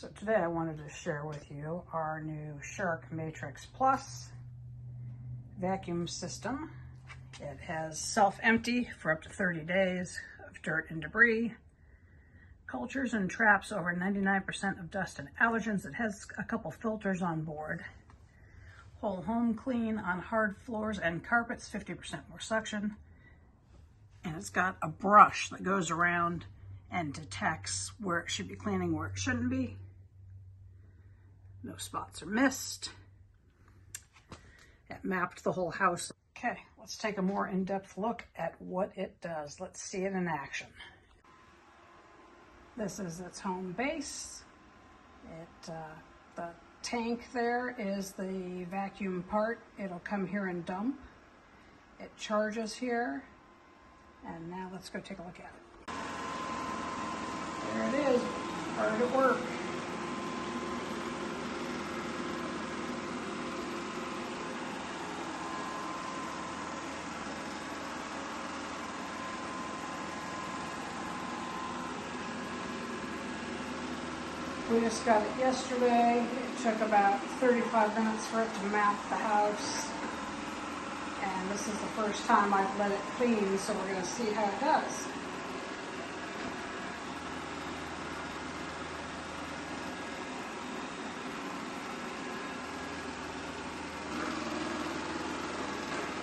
So today I wanted to share with you our new Shark Matrix Plus vacuum system. It has self-empty for up to 30 days of dirt and debris, cultures and traps over 99% of dust and allergens. It has a couple filters on board. Whole home clean on hard floors and carpets, 50% more suction. And it's got a brush that goes around and detects where it should be cleaning, where it shouldn't be. No spots are missed. It mapped the whole house. Okay, let's take a more in-depth look at what it does. Let's see it in action. This is its home base. The tank there is the vacuum part. It'll come here and dump. It charges here. And now let's go take a look at it. There it is, hard at work. We just got it yesterday. It took about 35 minutes for it to map the house. And this is the first time I've let it clean, so we're going to see how it does.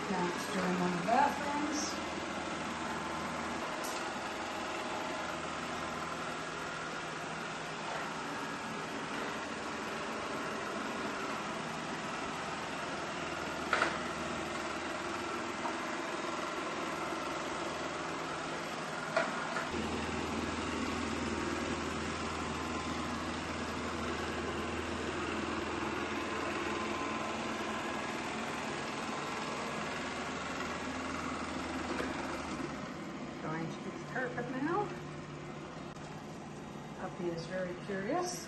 Now it's doing one of the bathrooms. Going to do the carpet now. Puppy is very curious.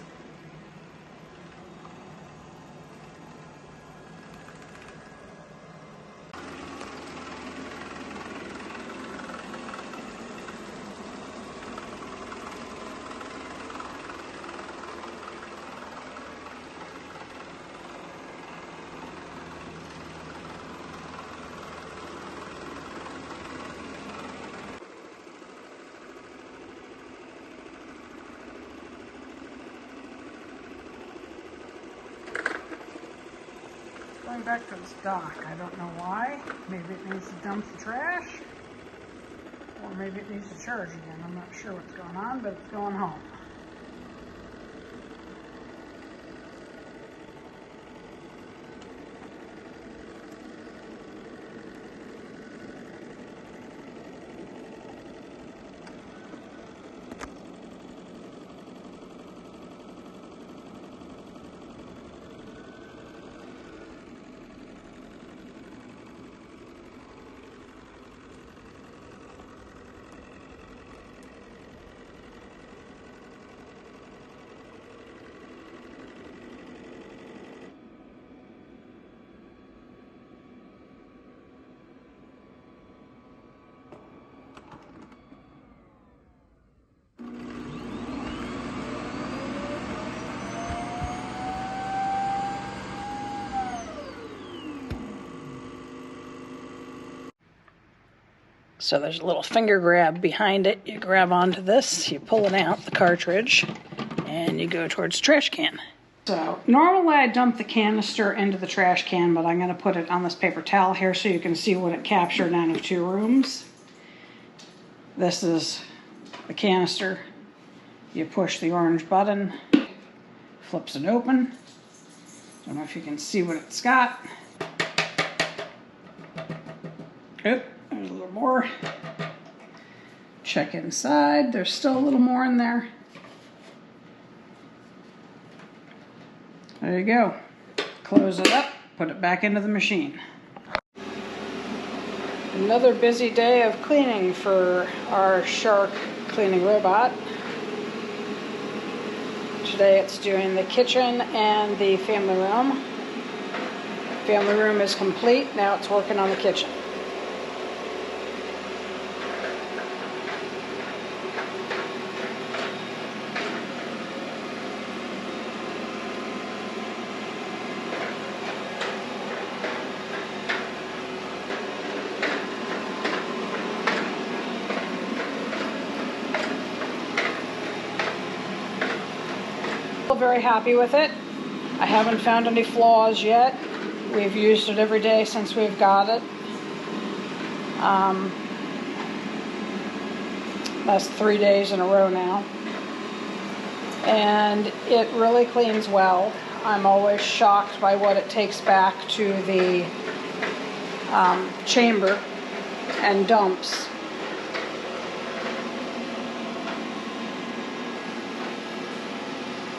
Going back to its dock. I don't know why. Maybe it needs to dump the trash, or maybe it needs to charge again. I'm not sure what's going on, but it's going home. So there's a little finger grab behind it. You grab onto this, you pull it out, the cartridge, and you go towards the trash can. So normally I dump the canister into the trash can, but I'm going to put it on this paper towel here so you can see what it captured out of 2 rooms. This is the canister. You push the orange button, flips it open. Don't know if you can see what it's got. Oop. There's a little more. Check inside. There's still a little more in there. There you go. Close it up, put it back into the machine. Another busy day of cleaning for our Shark cleaning robot. Today it's doing the kitchen and the family room. Family room is complete. Now it's working on the kitchen. Very happy with it. I haven't found any flaws yet. We've used it every day since we've got it. That's 3 days in a row now. And it really cleans well. I'm always shocked by what it takes back to the chamber and dumps.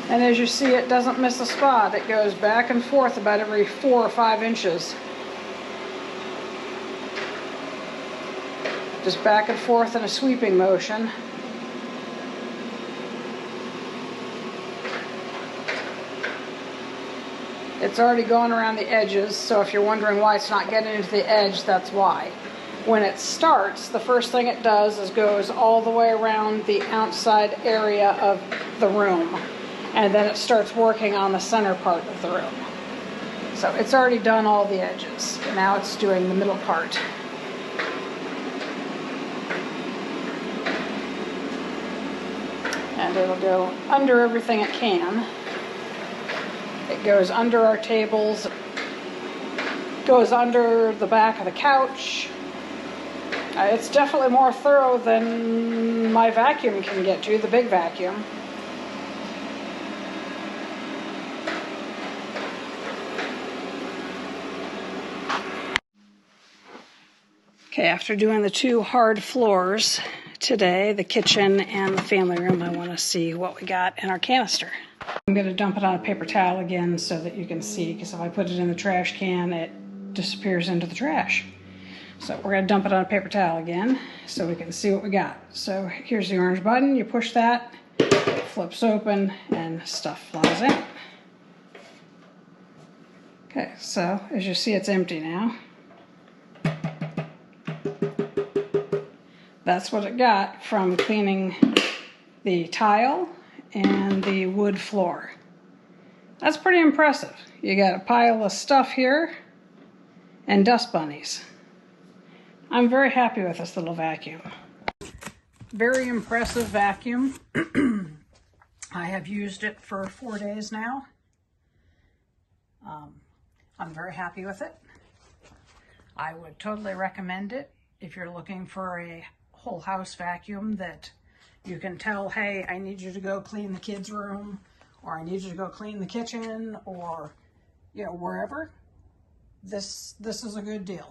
And as you see, it doesn't miss a spot. It goes back and forth about every 4 or 5 inches. Just back and forth in a sweeping motion. It's already gone around the edges, so if you're wondering why it's not getting into the edge, that's why. When it starts, the first thing it does is goes all the way around the outside area of the room, and then it starts working on the center part of the room. So it's already done all the edges. Now it's doing the middle part. And it'll go under everything it can. It goes under our tables, goes under the back of the couch. It's definitely more thorough than my vacuum can get to, the big vacuum. Okay, after doing the 2 hard floors today, the kitchen and the family room, I want to see what we got in our canister. I'm going to dump it on a paper towel again so that you can see, because if I put it in the trash can, it disappears into the trash. So we're going to dump it on a paper towel again so we can see what we got. So here's the orange button. You push that, it flips open, and stuff flies out. Okay, so as you see, it's empty now. That's what it got from cleaning the tile and the wood floor. That's pretty impressive. You got a pile of stuff here and dust bunnies. I'm very happy with this little vacuum. Very impressive vacuum. I have used it for 4 days now. I'm very happy with it. I would totally recommend it if you're looking for a whole house vacuum that you can tell, hey, I need you to go clean the kids' room, or I need you to go clean the kitchen, or, you know, wherever. This is a good deal.